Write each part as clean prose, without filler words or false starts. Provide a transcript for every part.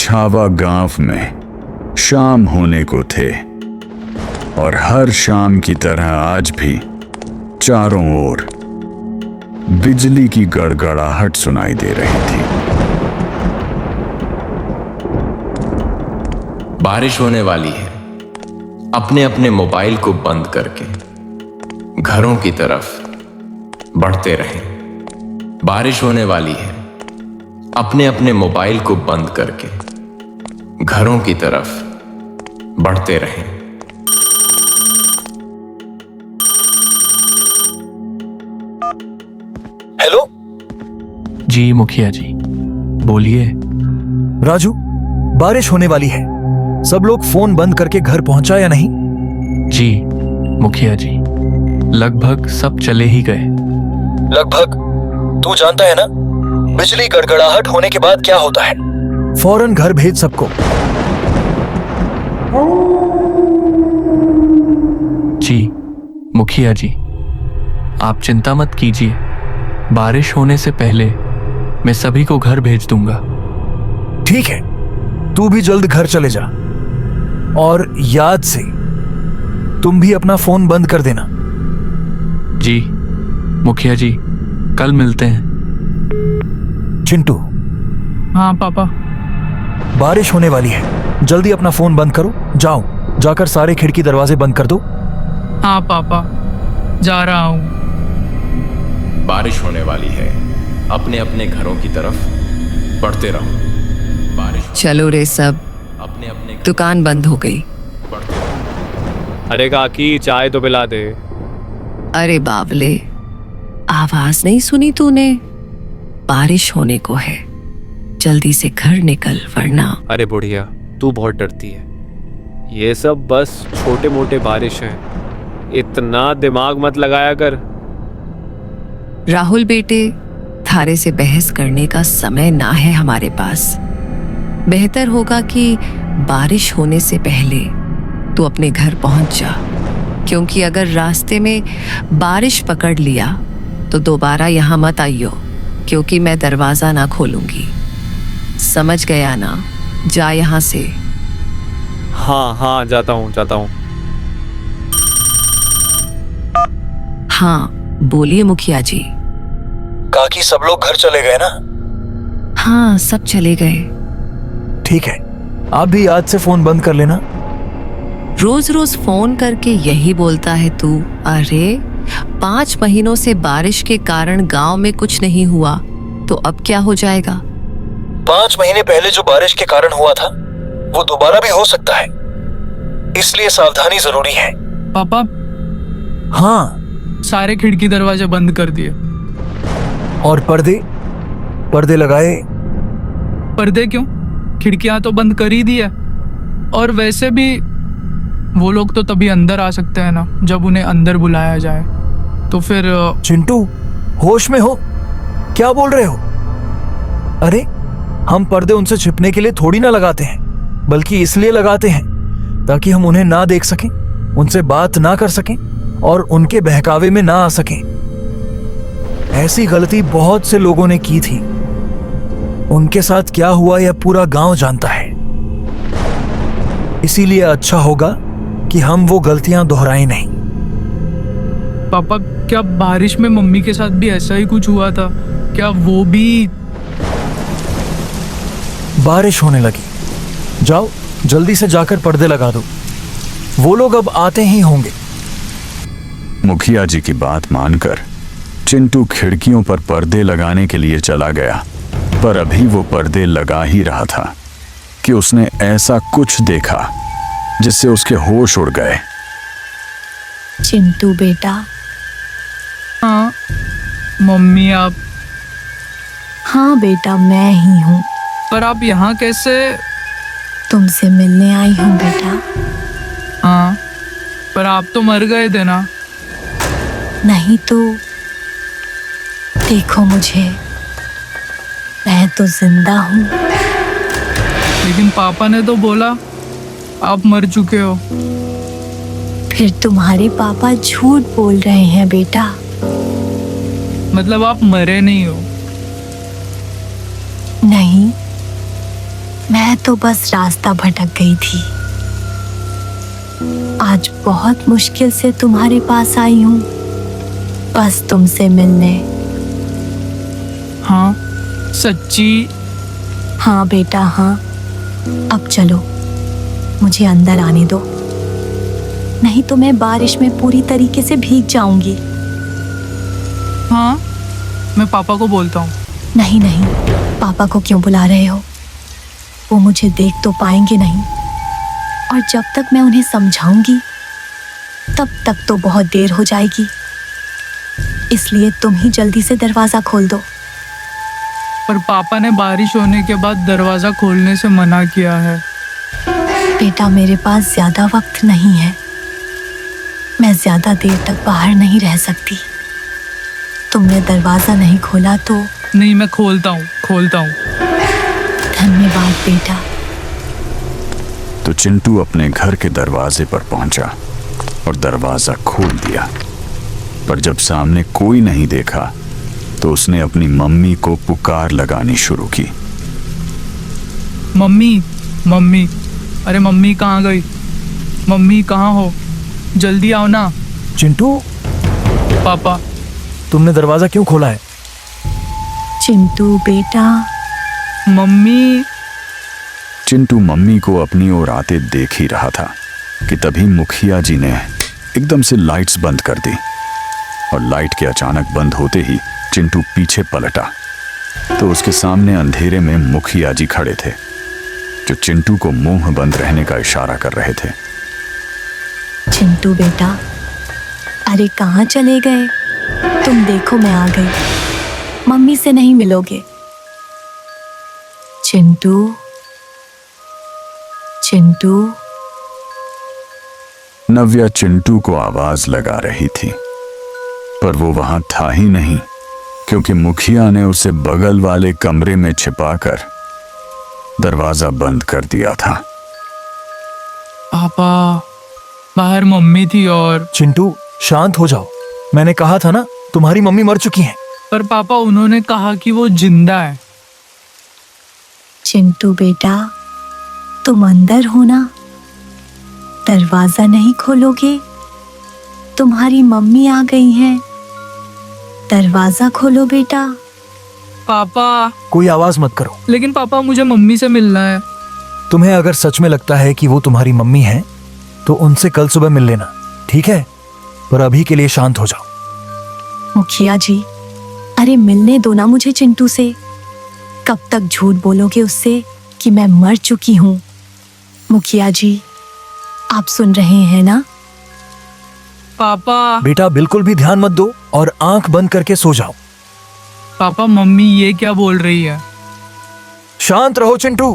छावा गांव में शाम होने को थे और हर शाम की तरह आज भी चारों ओर बिजली की गड़गड़ाहट सुनाई दे रही थी। बारिश होने वाली है। अपने अपने मोबाइल को बंद करके घरों की तरफ बढ़ते रहें। बारिश होने वाली है। अपने अपने मोबाइल को बंद करके घरों की तरफ बढ़ते रहें। हेलो जी मुखिया जी, बोलिए। राजू, बारिश होने वाली है। सब लोग फोन बंद करके घर पहुंचा या नहीं? जी मुखिया जी, लगभग सब चले ही गए। लगभग? तू जानता है ना बिजली गड़गड़ाहट होने के बाद क्या होता है? फौरन घर भेज सबको। जी मुखिया जी, आप चिंता मत कीजिए। बारिश होने से पहले मैं सभी को घर भेज दूंगा। ठीक है, तू भी जल्द घर चले जा और याद से तुम भी अपना फोन बंद कर देना। जी मुखिया जी, कल मिलते हैं। चिंटू। हाँ पापा। बारिश होने वाली है, जल्दी अपना फोन बंद करो। जाओ, जाकर सारे खिड़की दरवाजे बंद कर दो। हाँ पापा, जा रहा हूँ। बारिश होने वाली है। अपने अपने घरों की तरफ बढ़ते रहो। बारिश चलो रे सब, अपने अपने दुकान बंद हो गई। बढ़ते रहो। अरे काकी, चाय तो पिला दे। अरे बावले, आवाज नहीं सुनी तूने? बारिश होने को है, जल्दी से घर निकल वरना। अरे बुढ़िया, तू बहुत डरती है। ये सब बस छोटे मोटे बारिश हैं, इतना दिमाग मत लगाया कर। राहुल बेटे, थारे से बहस करने का समय ना है हमारे पास। बेहतर होगा कि बारिश होने से पहले तू अपने घर पहुंच जा, क्योंकि अगर रास्ते में बारिश पकड़ लिया तो दोबारा यहाँ मत आइयो, क्योंकि मैं दरवाजा ना खोलूंगी। समझ गया ना? जा यहाँ से। हाँ हाँ, जाता हूँ जाता हूँ। हाँ बोलिए मुखिया जी। काकी, सब लोग घर चले गए ना? हाँ, सब चले गए। ठीक है, आप भी याद से फोन बंद कर लेना। रोज रोज फोन करके यही बोलता है तू। अरे 5 महीनों से बारिश के कारण गांव में कुछ नहीं हुआ, तो अब क्या हो जाएगा? 5 महीने पहले जो बारिश के कारण हुआ था वो दोबारा भी हो सकता है, इसलिए सावधानी जरूरी है। पापा, हाँ, सारे खिड़की दरवाजे बंद कर दिए। और पर्दे लगाए? पर्दे क्यों? खिड़कियां तो बंद कर ही दी है। और वैसे भी वो लोग तो तभी अंदर आ सकते हैं ना, जब उन्हें अंदर बुलाया जाए। तो फिर चिंटू, होश में हो? क्या बोल रहे हो? अरे, हम पर्दे उनसे छिपने के लिए थोड़ी ना लगाते हैं, बल्कि इसलिए लगाते हैं ताकि हम उन्हें ना देख सकें, उनसे बात ना कर सकें और उनके बहकावे में ना आ सकें। ऐसी गलती बहुत से लोगों ने की थी। उनके साथ क्या हुआ यह पूरा गांव जानता है। इसीलिए अच्छा होगा कि हम वो गलतियां दोहराएं नहीं। पापा, क्या बारिश में मम्मी के साथ भी ऐसा ही कुछ हुआ था? क्या वो भी? बारिश होने लगी। जाओ, जल्दी से जाकर पर्दे लगा दो। वो लोग अब आते ही होंगे। मुखिया जी की बात मानकर चिंटू खिड़कियों पर पर्दे लगाने के लिए चला गया, पर अभी वो पर्दे लगा ही रहा था कि उसने ऐसा कुछ देखा जिससे उसके होश उड़ गए। चिंटू बेटा। हाँ मम्मी, आप? हाँ बेटा, मैं ही हूँ। पर आप यहाँ कैसे? तुमसे मिलने आई हूँ बेटा। हाँ, पर आप तो मर गए थे ना? नहीं तो देखो मुझे, मैं तो जिंदा हूँ। लेकिन पापा ने तो बोला आप मर चुके हो। फिर तुम्हारे पापा झूठ बोल रहे हैं बेटा। मतलब आप मरे नहीं हो? नहीं, मैं तो बस रास्ता भटक गई थी। आज बहुत मुश्किल से तुम्हारे पास आई हूँ, बस तुमसे मिलने। हाँ सच्ची? हाँ बेटा हाँ। अब चलो, मुझे अंदर आने दो, नहीं तो मैं बारिश में पूरी तरीके से भीग जाऊंगी। हाँ मैं पापा को बोलता हूँ। नहीं नहीं, पापा को क्यों बुला रहे हो? वो मुझे देख तो पाएंगे नहीं, और जब तक मैं उन्हें समझाऊंगी तब तक तो बहुत देर हो जाएगी। इसलिए तुम ही जल्दी से दरवाजा खोल दो। पर पापा ने बारिश होने के बाद दरवाजा खोलने से मना किया है। बेटा मेरे पास ज्यादा वक्त नहीं है, मैं ज्यादा देर तक बाहर नहीं रह सकती। तुमने दरवाजा नहीं खोला तो। नहीं मैं खोलता हूँ। धन्यवाद बेटा। तो चिंटू अपने घर के दरवाजे पर पहुंचा और दरवाजा खोल दिया। पर जब सामने कोई नहीं देखा तो उसने अपनी मम्मी को पुकार लगानी शुरू की। मम्मी मम्मी, अरे मम्मी कहाँ गई? मम्मी कहाँ हो? जल्दी आओ ना। चिंटू, पापा। तुमने दरवाजा क्यों खोला है? चिंटू बेटा। मम्मी। चिंटू मम्मी को अपनी ओर आते देख ही रहा था कि तभी मुखिया जी ने एकदम से लाइट्स बंद कर दी, और लाइट के अचानक बंद होते ही चिंटू पीछे पलटा तो उसके सामने अंधेरे में मुखिया जी खड़े थे, जो चिंटू को मुंह बंद रहने का इशारा कर रहे थे। चिंटू बेटा, अरे कहाँ चले गए? तुम देखो मैं आ गई। मम्मी से नहीं मिलोगे? चिंटू चिंटू। नव्या चिंटू को आवाज लगा रही थी, पर वो वहां था ही नहीं, क्योंकि मुखिया ने उसे बगल वाले कमरे में छिपाकर दरवाजा बंद कर दिया था। पापा, बाहर मम्मी थी और। चिंटू शांत हो जाओ, मैंने कहा था ना तुम्हारी मम्मी मर चुकी हैं। पर पापा उन्होंने कहा कि वो जिंदा है। चिंटू बेटा, तुम अंदर हो ना? दरवाजा नहीं खोलोगे? तुम्हारी मम्मी आ गई हैं, दरवाजा खोलो बेटा। पापा। कोई आवाज मत करो। लेकिन पापा मुझे मम्मी से मिलना है। तुम्हें अगर सच में लगता है कि वो तुम्हारी मम्मी है तो उनसे कल सुबह मिल लेना, ठीक है? पर अभी के लिए शांत हो जाओ। मुखिया जी, अरे मिलने दो ना मुझे चिंटू से। कब तक झूठ बोलोगे उससे कि मैं मर चुकी हूँ? मुखिया जी, आप सुन रहे हैं ना? पापा। बेटा बिल्कुल भी ध्यान मत दो और आंख बंद करके सो जाओ। पापा मम्मी ये क्या बोल रही है? शांत रहो चिंटू,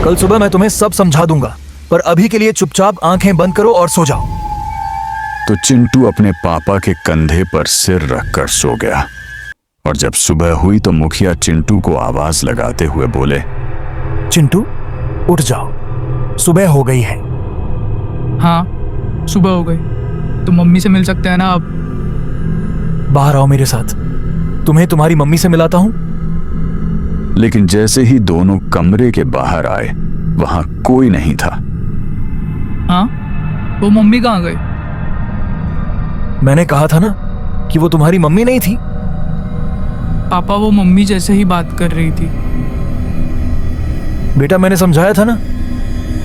कल सुबह मैं तुम्हें सब समझा दूंगा, पर अभी के लिए चुपचाप आंखें बंद करो और सो जाओ। तो चिंटू अपने पापा के कंधे पर सिर रखकर सो गया, और जब सुबह हुई तो मुखिया चिंटू को आवाज लगाते हुए बोले, चिंटू उठ जाओ, सुबह हो गई है। हाँ सुबह हो गई, तो मम्मी से मिल सकते हैं ना अब? बाहर आओ मेरे साथ, तुम्हें तुम्हारी मम्मी से मिलाता हूं। लेकिन जैसे ही दोनों कमरे के बाहर आए वहां कोई नहीं था। हाँ, वो मम्मी कहाँ गई? मैंने कहा था ना कि वो तुम्हारी मम्मी नहीं थी। पापा वो मम्मी जैसे ही बात कर रही थी। बेटा मैंने समझाया था ना,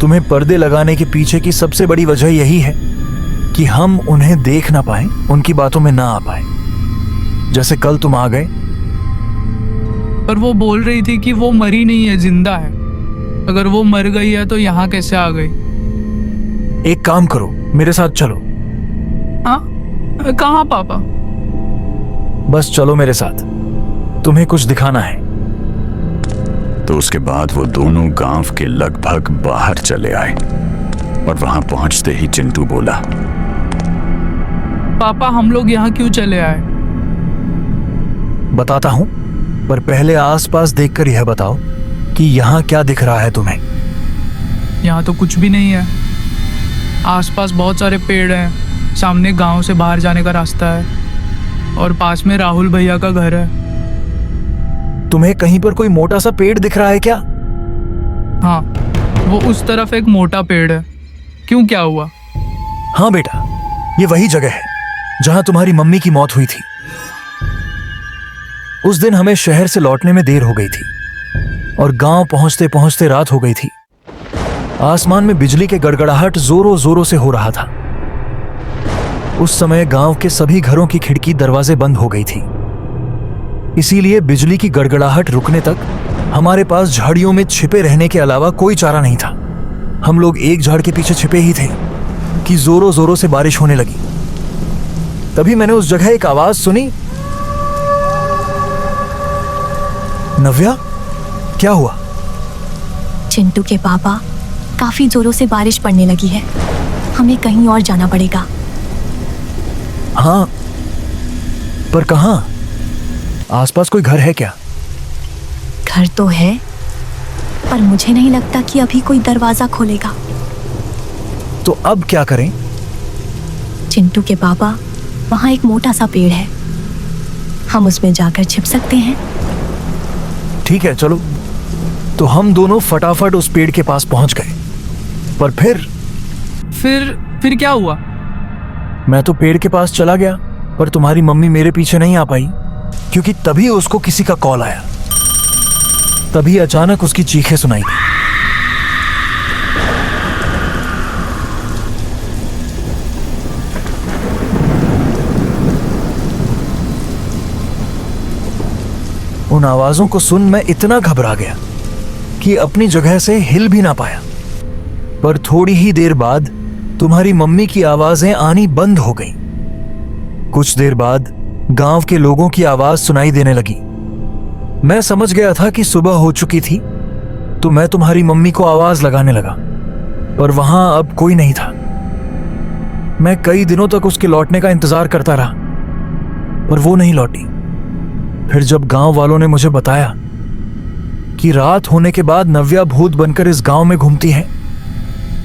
तुम्हें पर्दे लगाने के पीछे की सबसे बड़ी वजह यही है कि हम उन्हें देख ना पाए, उनकी बातों में ना आ पाए। जैसे कल तुम आ गए। पर वो बोल रही थी कि वो मरी नहीं है, जिंदा है। अगर वो मर गई है तो यहाँ कैसे आ गई? एक काम करो, मेरे साथ चलो। हाँ, कहाँ पापा? बस चलो मेरे साथ, तुम्हें कुछ दिखाना है। तो उसके बाद वो दोनों गांव के लगभग बाहर चले आए, और वहां पहुंचते ही चिंटू बोला, पापा हम लोग यहाँ क्यों चले आए? बताता हूं, पर पहले आसपास देखकर यह बताओ कि यहाँ क्या दिख रहा है तुम्हें? यहाँ तो कुछ भी नहीं है। आसपास बहुत सारे पेड़ हैं, सामने गांव से बाहर जाने का रास्ता है, और पास में राहुल भैया का घर है। तुम्हें कहीं पर कोई मोटा सा पेड़ दिख रहा है क्या? हाँ, वो उस तरफ एक मोटा पेड़ है। क्यों, क्या हुआ? हाँ बेटा, ये वही जगह है जहां तुम्हारी मम्मी की मौत हुई थी। उस दिन हमें शहर से लौटने में देर हो गई थी और गांव पहुंचते पहुंचते रात हो गई थी। आसमान में बिजली के गड़गड़ाहट जोरों जोरों से हो रहा था। उस समय गांव के सभी घरों की खिड़की दरवाजे बंद हो गई थी, इसीलिए बिजली की गड़गड़ाहट रुकने तक हमारे पास झाड़ियों में छिपे रहने के अलावा कोई चारा नहीं था। हम लोग एक झाड़ के पीछे छिपे ही थे कि जोरों जोरों से बारिश होने लगी। तभी मैंने उस जगह एक आवाज सुनी। नव्या, क्या हुआ? चिंटू के पापा, काफी जोरों से बारिश पड़ने लगी है, हमें कहीं और जाना पड़ेगा। हाँ, पर कहाँ? आसपास कोई घर है क्या? घर तो है, पर मुझे नहीं लगता कि अभी कोई दरवाजा खोलेगा। तो अब क्या करें? चिंटू के पापा, वहां एक मोटा सा पेड़ है, हम उसमें जाकर छिप सकते हैं। ठीक है, चलो। तो हम दोनों फटाफट उस पेड़ के पास पहुंच गए। पर फिर क्या हुआ? मैं तो पेड़ के पास चला गया, पर तुम्हारी मम्मी मेरे पीछे नहीं आ पाई, क्योंकि तभी उसको किसी का कॉल आया। तभी अचानक उसकी चीखें सुनाई दी। उन आवाजों को सुन मैं इतना घबरा गया कि अपनी जगह से हिल भी ना पाया। पर थोड़ी ही देर बाद तुम्हारी मम्मी की आवाजें आनी बंद हो गईं। कुछ देर बाद गांव के लोगों की आवाज सुनाई देने लगी। मैं समझ गया था कि सुबह हो चुकी थी, तो मैं तुम्हारी मम्मी को आवाज लगाने लगा, पर वहां अब कोई नहीं था। मैं कई दिनों तक उसके लौटने का इंतजार करता रहा, पर वो नहीं लौटी। फिर जब गांव वालों ने मुझे बताया कि रात होने के बाद नव्या भूत बनकर इस गांव में घूमती है,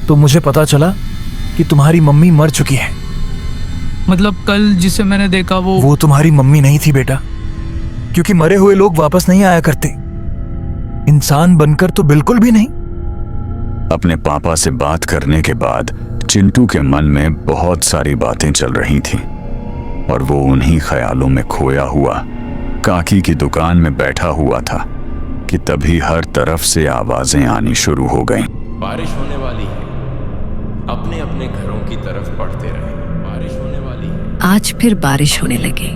तो मुझे पता चला कि तुम्हारी मम्मी मर चुकी है। मतलब कल जिसे मैंने देखा वो तुम्हारी मम्मी नहीं थी बेटा, क्योंकि मरे हुए लोग वापस नहीं आया करते, इंसान बनकर तो बिल्कुल भी नहीं। अपने पापा से बात करने के बाद चिंटू के मन में बहुत सारी बातें चल रही थीं और वो उन्हीं ख्यालों में खोया हुआ काकी की दुकान में बैठा हुआ था कि तभी हर तरफ से आवाजें आनी शुरू हो गईं। बारिश होने वाली है, अपने अपने घरों की तरफ बढ़ते रहे। बारिश होने वाली है। आज फिर बारिश होने लगी,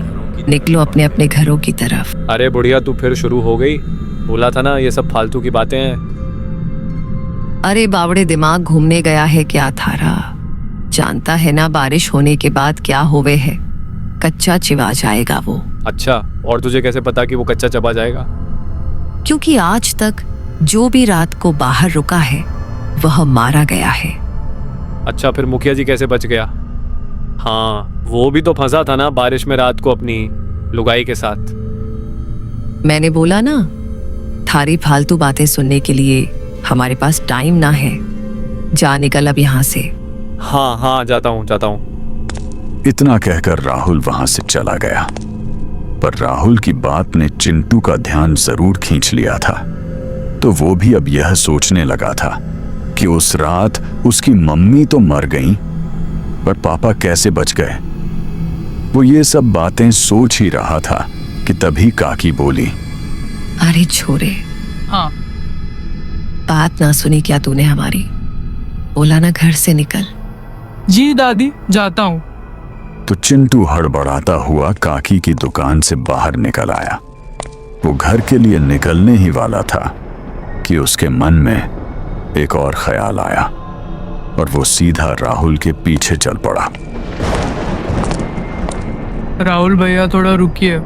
निकलो अपने अपने घरों की तरफ। अरे बुढ़िया, तू फिर शुरू हो गई। बोला था ना ये सब फालतू की बातें हैं। अरे बावड़े, दिमाग घूमने गया है क्या थारा? जानता है ना बारिश होने के बाद क्या होवे है, कच्चा चिवा जाएगा वो। अच्छा, और तुझे कैसे पता कि वो कच्चा चबा जाएगा? क्योंकि आज तक जो भी रात को बाहर रुका है वह मारा गया है। अच्छा, फिर मुखिया जी कैसे बच गया? हाँ, वो भी तो फंसा था ना बारिश में रात को अपनी लुगाई के साथ। मैंने बोला ना, थारी फालतू बातें सुनने के लिए हमारे पास टाइम ना है। जा निकल अब यहाँ से। हाँ, जाता हूँ। इतना कहकर राहुल वहां से चला गया, पर राहुल की बात ने चिंटू का ध्यान जरूर खींच लिया था। तो वो भी अब यह सोचने लगा था कि उस रात उसकी मम्मी तो मर गई, पर पापा कैसे बच गए। वो ये सब बातें सोच ही रहा था कि तभी काकी बोली, अरे छोरे, हाँ, बात ना सुनी क्या तूने हमारी? बोला ना घर से निकल। जी दादी, जाता हूँ। तो चिंटू हड़बड़ाता हुआ काकी की दुकान से बाहर निकल आया। वो घर के लिए निकलने ही वाला था कि उसके मन में एक और ख्याल आया और वो सीधा राहुल के पीछे चल पड़ा। राहुल भैया, थोड़ा रुकिए।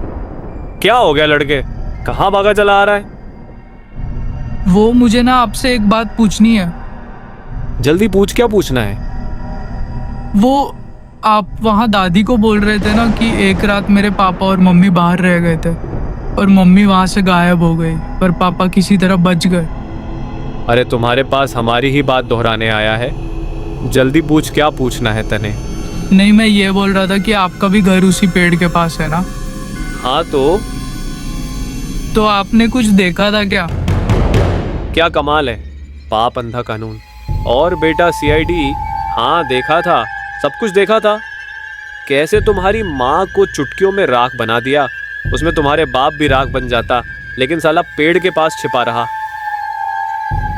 क्या हो गया लड़के, कहाँ भागा चला आ रहा है? वो मुझे ना आपसे एक बात पूछनी है। जल्दी पूछ, क्या पूछना है? वो आप वहाँ दादी को बोल रहे थे ना कि एक रात मेरे पापा और मम्मी बाहर रह गए थे और मम्मी वहाँ से गायब हो गई, पर पापा किसी तरह बच गए। अरे तुम्हारे पास हमारी ही बात दोहराने आया है? जल्दी पूछ, क्या पूछना है तने? नहीं, मैं ये बोल रहा था कि आपका भी घर उसी पेड़ के पास है ना? हाँ, तो आपने कुछ देखा था क्या? क्या कमाल है, बाप अंधा कानून। और बेटा सीआईडी, हाँ देखा था, सब कुछ देखा था। कैसे तुम्हारी माँ को चुटकियों में राख बना दिया, उसमें तुम्हारे बाप भी राख बन जाता, लेकिन साला पेड़ के पास छिपा रहा।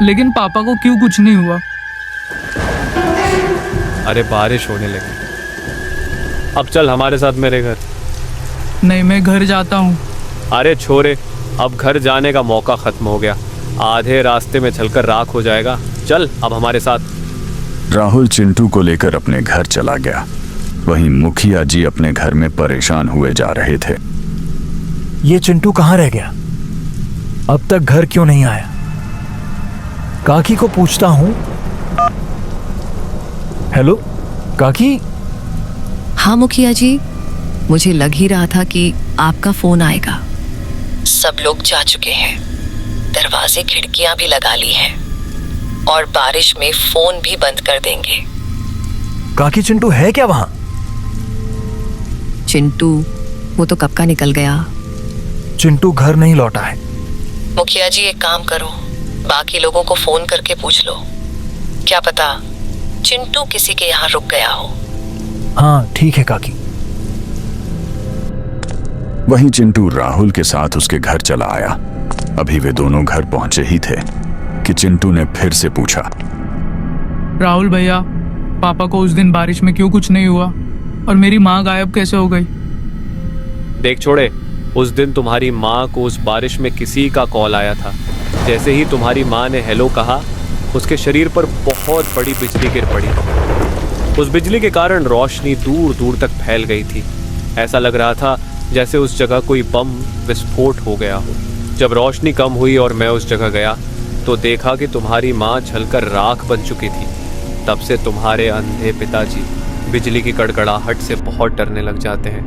लेकिन पापा को क्यों कुछ नहीं हुआ? अरे बारिश होने लगी, अब चल हमारे साथ मेरे घर। नहीं, मैं घर जाता हूँ। अरे छोरे, अब घर जाने का मौका खत्म हो गया, आधे रास्ते में चलकर राख हो जाएगा। चल अब हमारे साथ। राहुल चिंटू को लेकर अपने घर चला गया। वहीं मुखिया जी अपने घर में परेशान हुए जा रहे थे। ये चिंटू कहाँ रह गया? अब तक घर क्यों नहीं आया? काकी को पूछता हूं। हेलो काकी। हाँ मुखिया जी, मुझे लग ही रहा था कि आपका फोन आएगा। सब लोग जा चुके हैं, दरवाजे खिड़कियां भी लगा ली हैं और बारिश में फोन भी बंद कर देंगे। काकी चिंटू है क्या वहां? चिंटू वो तो कब का निकल गया। चिंटू घर नहीं लौटा है। मुखिया जी एक काम करो, बाकी लोगों को फोन करके पूछ लो, क्या पता चिंटू किसी के यहाँ रुक गया हो। हाँ ठीक है काकी। वहीं चिंटू राहुल के साथ उसके घर चला आया। अभी वे दोनों घर पहुंचे ही थे कि चिंटू ने फिर से पूछा, राहुल भैया, पापा को उस दिन बारिश में क्यों कुछ नहीं हुआ और मेरी माँ गायब कैसे हो गई? देख छोड़े, उस दिन तुम्हारी माँ को उस बारिश में किसी का कॉल आया था। जैसे ही तुम्हारी माँ ने हेलो कहा, उसके शरीर पर बहुत बड़ी बिजली गिर पड़ी। उस बिजली के कारण रोशनी दूर दूर तक फैल गई थी। ऐसा लग रहा था जैसे उस जगह कोई बम विस्फोट हो गया हो। जब रोशनी कम हुई और मैं उस जगह गया तो देखा कि तुम्हारी माँ जलकर राख बन चुकी थी। तब से तुम्हारे अंधे पिताजी बिजली की कड़कड़ाहट से बहुत डरने लग जाते हैं।